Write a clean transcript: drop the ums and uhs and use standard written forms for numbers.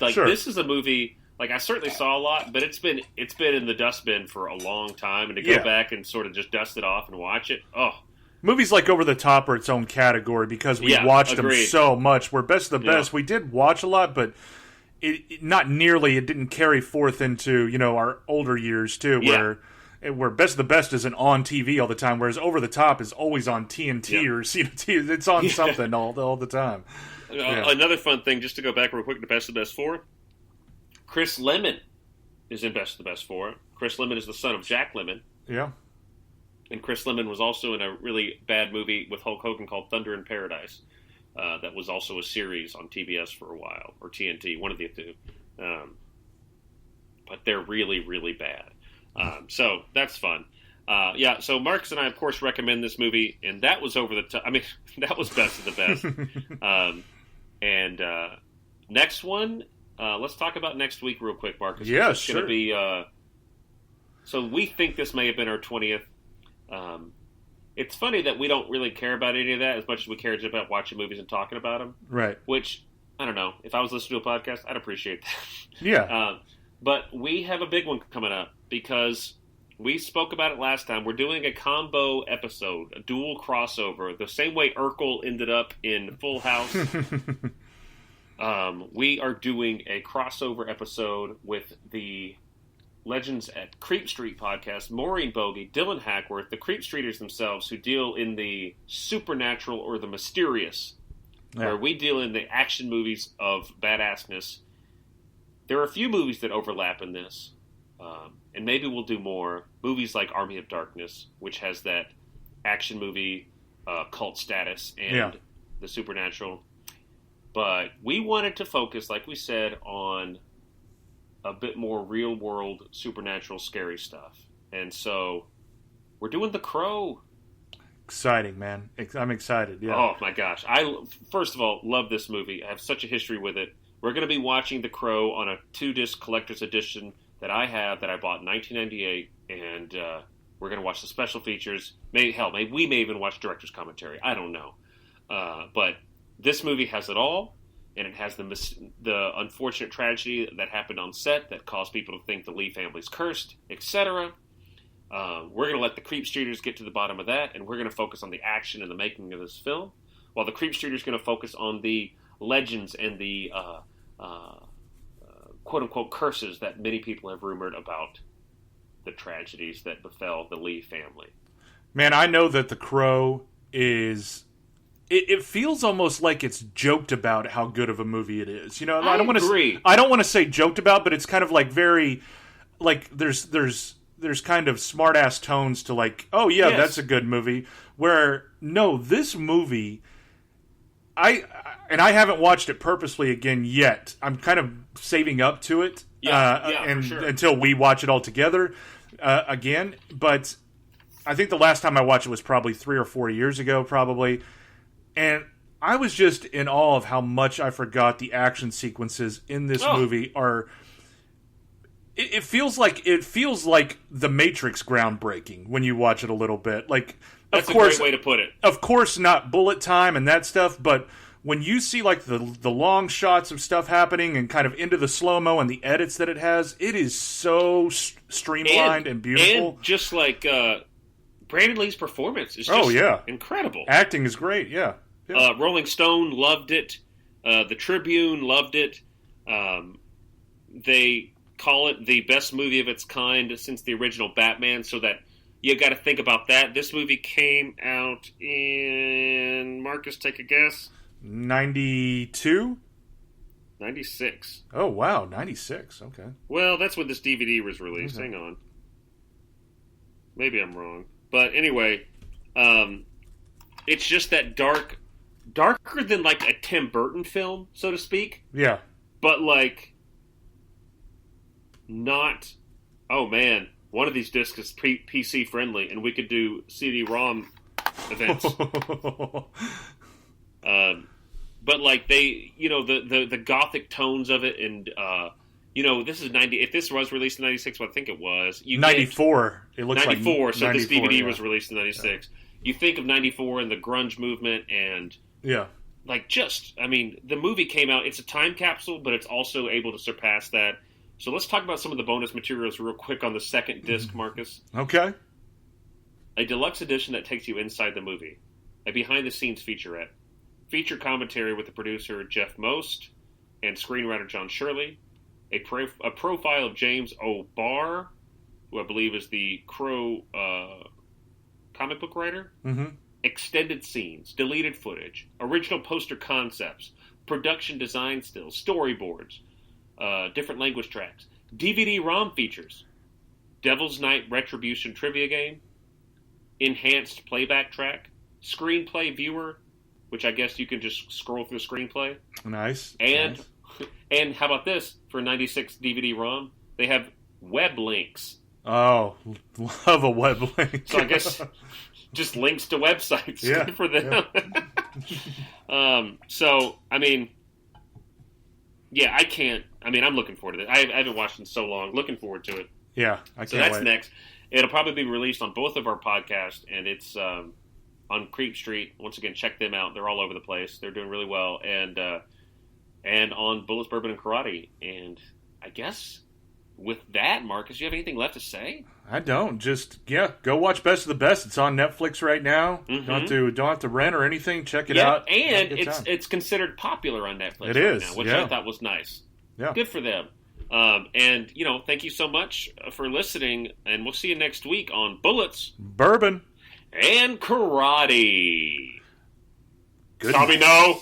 Like, Sure. this is a movie, like, I certainly saw a lot, but it's been in the dustbin for a long time, and to go back and sort of just dust it off and watch it, Movies like Over the Top are its own category because we watched them so much. Where Best of the Best, we did watch a lot, but not nearly. It didn't carry forth into our older years too, where Best of the Best isn't on TV all the time, whereas Over the Top is always on TNT or CNT. It's on something all the time. Another fun thing, just to go back real quick to Best of the Best 4, Chris Lemmon is in Best of the Best 4. Chris Lemmon is the son of Jack Lemmon. Yeah. And Chris Lemmon was also in a really bad movie with Hulk Hogan called Thunder in Paradise. That was also a series on TBS for a while, or TNT, one of the two. But they're really, really bad. So that's fun. So Marcus and I, of course, recommend this movie, and that was over the top. I mean, that was Best of the Best. Next one, let's talk about next week real quick, Marcus. Yeah, it's sure. Going to be, so we think this may have been our 20th. It's funny that we don't really care about any of that as much as we care just about watching movies and talking about them. Right. Which, I don't know, if I was listening to a podcast, I'd appreciate that. Yeah. But we have a big one coming up because we spoke about it last time. We're doing a combo episode, a dual crossover, the same way Urkel ended up in Full House. We are doing a crossover episode with the Legends at Creep Street podcast, Maureen Bogey, Dylan Hackworth, the Creep Streeters themselves, who deal in the supernatural or the mysterious, where we deal in the action movies of badassness. There are a few movies that overlap in this, and maybe we'll do more. Movies like Army of Darkness, which has that action movie cult status and the supernatural. But we wanted to focus, like we said, on a bit more real-world, supernatural, scary stuff. And so we're doing The Crow. Exciting, man. I'm excited, yeah. Oh, my gosh. I, first of all, love this movie. I have such a history with it. We're going to be watching The Crow on a 2-disc collector's edition that I have, that I bought in 1998, and we're going to watch the special features. We may even watch director's commentary. I don't know. But this movie has it all. And it has the unfortunate tragedy that happened on set that caused people to think the Lee family's cursed, etc. We're going to let the Creep Streeters get to the bottom of that, and we're going to focus on the action and the making of this film, while the Creep Streeters are going to focus on the legends and the quote-unquote curses that many people have rumored about the tragedies that befell the Lee family. Man, I know that The Crow is... It feels almost like it's joked about how good of a movie it is. You know, I don't want to say joked about, but it's kind of like very, like there's kind of smart ass tones to like, oh yeah, that's a good movie. Where no, this movie, I haven't watched it purposely again yet. I'm kind of saving up to it, until we watch it all together again. But I think the last time I watched it was probably 3 or 4 years ago, probably. And I was just in awe of how much I forgot the action sequences in this movie are. It feels like The Matrix groundbreaking when you watch it a little bit. Like, that's a great way to put it. Of course, not bullet time and that stuff, but when you see like the long shots of stuff happening and kind of into the slow-mo and the edits that it has, it is so streamlined and beautiful. And just like Brandon Lee's performance is just incredible. Acting is great, yeah. Rolling Stone loved it. The Tribune loved it. They call it the best movie of its kind since the original Batman, so that you got to think about that. This movie came out in, Marcus, take a guess. 92? 96. Oh, wow, 96, okay. Well, that's when this DVD was released. Hang on. Maybe I'm wrong. But anyway, it's just that darker than like a Tim Burton film, so to speak. Yeah. But like, not, oh man, one of these discs is PC friendly and we could do CD-ROM events. But like they, the gothic tones of it, and this is 90. If this was released in 96, well, I think it was. 94. It looks 94. Like 94. So this DVD was released in 96. Yeah. You think of 94 and the grunge movement, and the movie came out. It's a time capsule, but it's also able to surpass that. So let's talk about some of the bonus materials real quick on the second disc, Marcus. Okay. A deluxe edition that takes you inside the movie. A behind-the-scenes featurette. Feature commentary with the producer Jeff Most and screenwriter John Shirley. A profile of James O'Barr, who I believe is the Crow comic book writer. Mm-hmm. Extended scenes, deleted footage, original poster concepts, production design stills, storyboards, different language tracks, DVD-ROM features, Devil's Night Retribution trivia game, enhanced playback track, screenplay viewer, which I guess you can just scroll through screenplay. Nice. And how about this? For 96 DVD-ROM, they have web links. Oh, love a web link. So I guess just links to websites for them. Yeah. I can't. I'm looking forward to it. I haven't watched in so long. Looking forward to it. Yeah, I can't So that's wait. next. It'll probably be released on both of our podcasts, and it's on Creep Street. Once again, check them out. They're all over the place. They're doing really well. And on Bullets, Bourbon, and Karate. And I guess with that, Marcus, you have anything left to say? I don't. Just go watch Best of the Best. It's on Netflix right now. Mm-hmm. Don't have to rent or anything. Check it out. And it's considered popular on Netflix it right is, now, which I thought was nice. Yeah. Good for them. Thank you so much for listening, and we'll see you next week on Bullets, Bourbon, and Karate. Good. Tommy, no.